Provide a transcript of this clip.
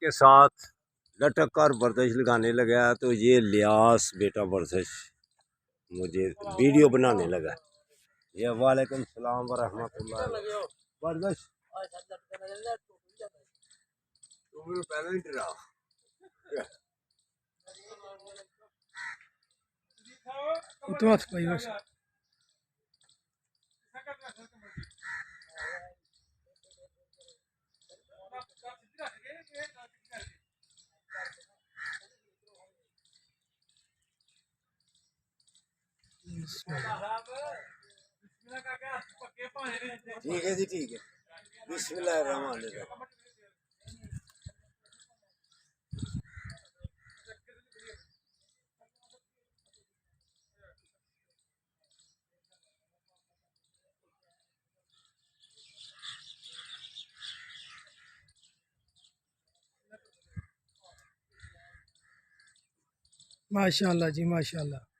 के साथ लटक कर वर्जिश लगाने लगा तो ये लियास बेटा वर्जिश मुझे वीडियो बनाने लगा। ये वालेकुम सलाम व रहमतुल्लाह। वर्जिश पहले ही डरा तो हाथ पाई बस ठीक है जी ठीक है। बिस्मिल्लाहिर्रहमानिर्रहीम। माशाल्लाह जी माशाल्लाह।